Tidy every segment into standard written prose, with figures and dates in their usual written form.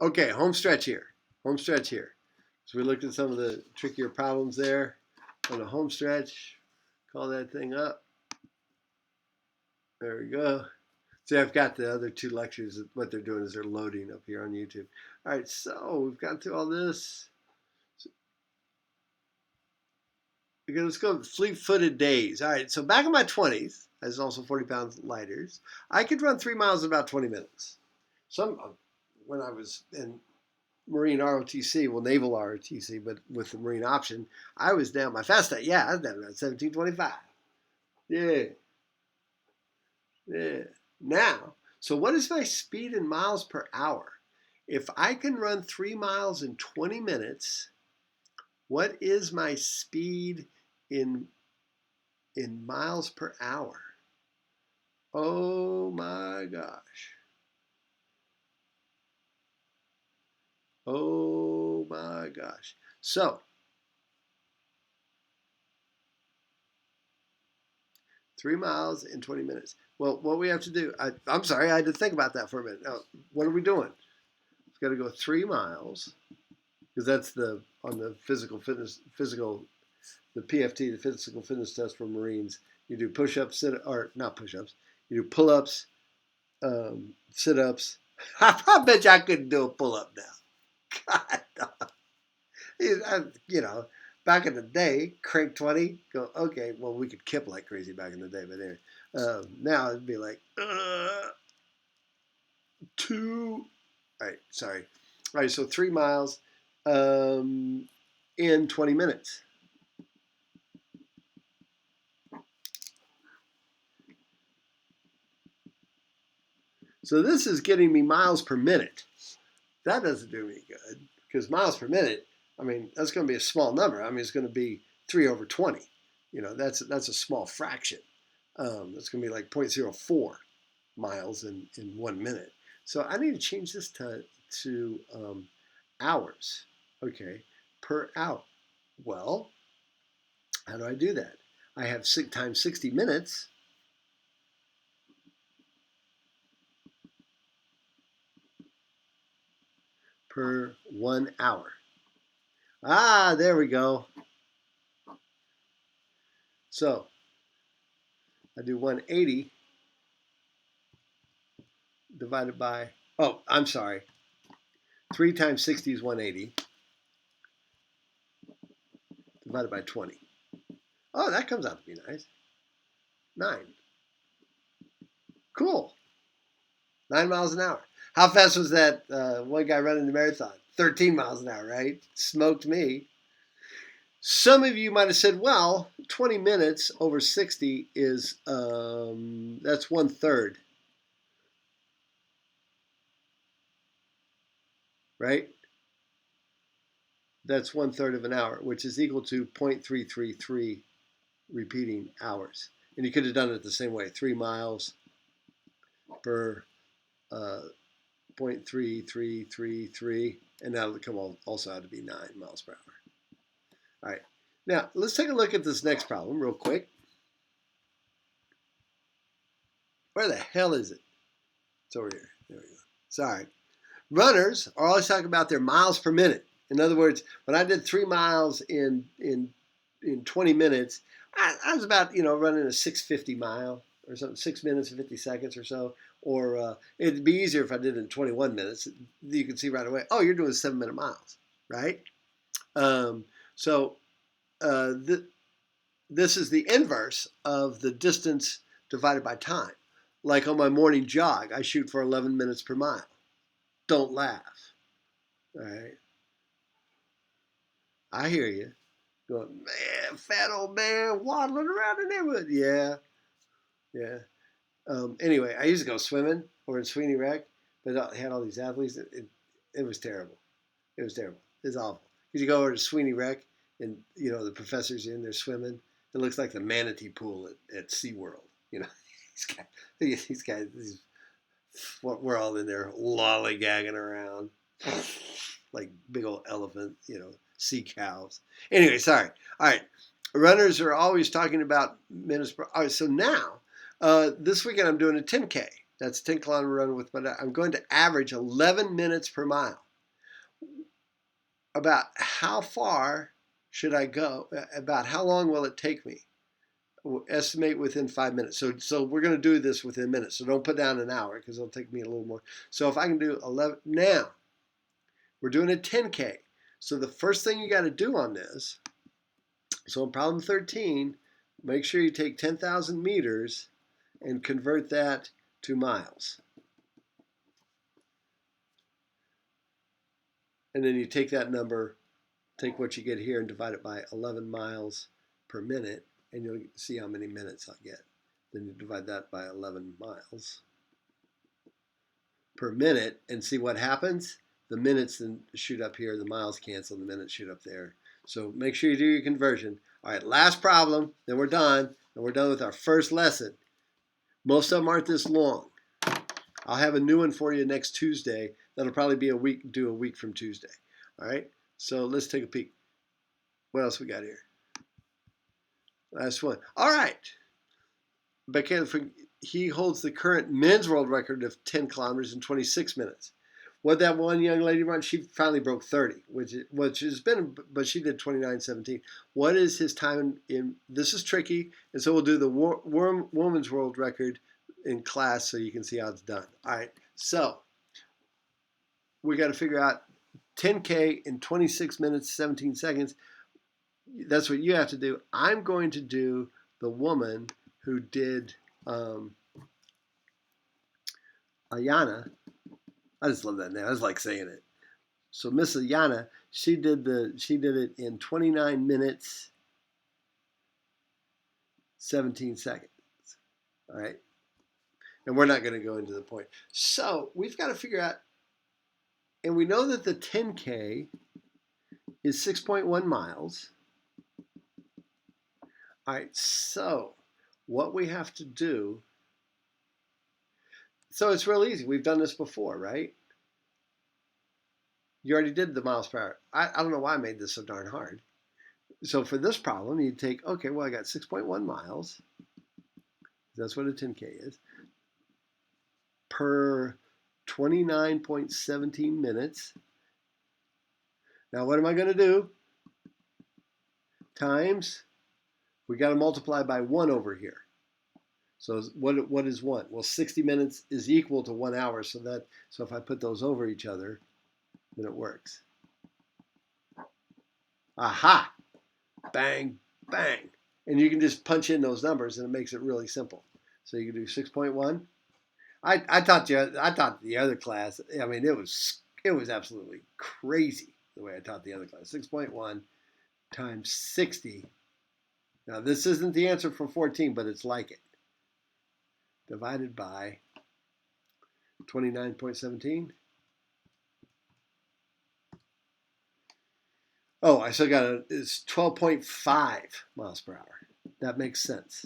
Okay, home stretch here. Home stretch here. So we looked at some of the trickier problems there on the home stretch. Call that thing up. There we go. See, I've got the other two lectures. What they're doing is they're loading up here on YouTube. All right, so we've gone through all this. Okay, let's go fleet-footed days. All right, so back in my 20s, I was also 40 pounds lighter. I could run 3 miles in about 20 minutes. When I was in Marine ROTC, well, Naval ROTC, but with the Marine option, I was down, my fast time, I was down around 17:25. Yeah, yeah. Now, so what is my speed in miles per hour? If I can run 3 miles in 20 minutes, what is my speed in miles per hour? Oh my gosh. Oh my gosh. So, 3 miles in 20 minutes. Well, what we have to do, I'm sorry, I had to think about that for a minute. Now, what are we doing? It's got to go 3 miles, because that's on the the PFT, the physical fitness test for Marines. You do push-ups, or not push-ups, you do pull-ups, sit-ups. I bet you I couldn't do a pull-up now. God, back in the day, crank 20, go, okay, well, we could kip like crazy back in the day, but anyway, now it'd be like, 2, all right, sorry. All right, so 3 miles in 20 minutes. So this is getting me miles per minute. That doesn't do me good, because miles per minute, I mean, that's going to be a small number. I mean, it's going to be 3 over 20. That's a small fraction. That's going to be like 0.04 miles in 1 minute. So I need to change this to hours. Okay, per hour. Well, how do I do that? I have 6 times 60 minutes. Per 1 hour. Ah, there we go. So I do 180 divided by, oh, I'm sorry. 3 times 60 is 180 divided by 20. Oh, that comes out to be nice. 9. Cool. 9 miles an hour. How fast was that one guy running the marathon? 13 miles an hour, right? Smoked me. Some of you might have said, well, 20 minutes over 60 is, that's 1/3. Right? That's 1/3 of an hour, which is equal to 0.333 repeating hours. And you could have done it the same way, 3 miles per 0.3333, and that would come also out to be 9 miles per hour. All right, now let's take a look at this next problem real quick. Where the hell is it? It's over here. There we go. Sorry. Runners are always talking about their miles per minute. In other words, when I did 3 miles in 20 minutes, I was about, running a 6:50 mile or something, 6 minutes and 50 seconds or so. Or it'd be easier if I did it in 21 minutes. You can see right away, oh, you're doing 7-minute miles, right? So this is the inverse of the distance divided by time. Like on my morning jog, I shoot for 11 minutes per mile. Don't laugh. All right. I hear you. Going, man, fat old man waddling around the neighborhood. Yeah, yeah. Anyway, I used to go swimming over in Sweeney Rec, but I had all these athletes. It was terrible. It was terrible. It's awful. Because you go over to Sweeney Rec, and the professor's in there swimming. It looks like the manatee pool at SeaWorld. These guys, we're all in there lollygagging around like big old elephant, sea cows. Anyway, sorry. All right. Runners are always talking about minutes per. All right. So now, this weekend I'm doing a 10K. That's a 10-kilometer run with I'm going to average 11 minutes per mile. about how far should I go, about how long will it take me. Estimate within 5 minutes. So we're going to do this within minutes. So don't put down an hour because it'll take me a little more. So if I can do 11, now we're doing a 10K. So the first thing you got to do on this, so in problem 13, make sure you take 10,000 meters and convert that to miles. And then you take that number, take what you get here and divide it by 11 miles per minute, and you'll see how many minutes I get. Then you divide that by 11 miles per minute and see what happens. The minutes then shoot up here, the miles cancel, the minutes shoot up there. So make sure you do your conversion. All right, last problem, then we're done. And we're done with our first lesson. Most of them aren't this long. I'll have a new one for you next Tuesday. That'll probably be a week from Tuesday. All right, so let's take a peek. What else we got here? Last one. All right. He holds the current men's world record of 10 kilometers in 26 minutes. What that one young lady run? She finally broke 30, which has been, but she did 29:17. What is his time in? This is tricky, and so we'll do the woman's world record in class so you can see how it's done. All right, so we got to figure out 10K in 26 minutes 17 seconds. That's what you have to do. I'm going to do the woman who did Ayana. I just love that name. I just like saying it. So Miss Ayana, she did it in 29 minutes 17 seconds. All right. And we're not going to go into the point. So we've got to figure out, and we know that the 10K is 6.1 miles. All right, so what we have to do, so it's real easy. We've done this before, right? You already did the miles per hour. I don't know why I made this so darn hard. So for this problem, you take, okay, well, I got 6.1 miles. That's what a 10K is. Per 29.17 minutes. Now, what am I going to do? Times, we got to multiply by 1 over here. So what is 1? Well, 60 minutes is equal to 1 hour. So if I put those over each other, then it works. Aha! Bang, bang. And you can just punch in those numbers and it makes it really simple. So you can do 6.1. I taught the other class. I mean, it was absolutely crazy the way I taught the other class. 6.1 times 60. Now this isn't the answer for 14, but it's like it. Divided by 29.17. Oh, I still got it's 12.5 miles per hour. That makes sense.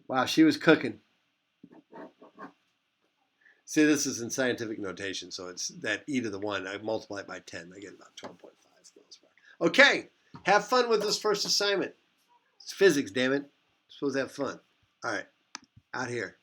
Wow, she was cooking. See, this is in scientific notation, so it's that e to the 1. I multiply it by 10. I get about 12.5 miles per hour. Okay, have fun with this first assignment. It's physics, damn it. You're supposed to have fun. All right, out here.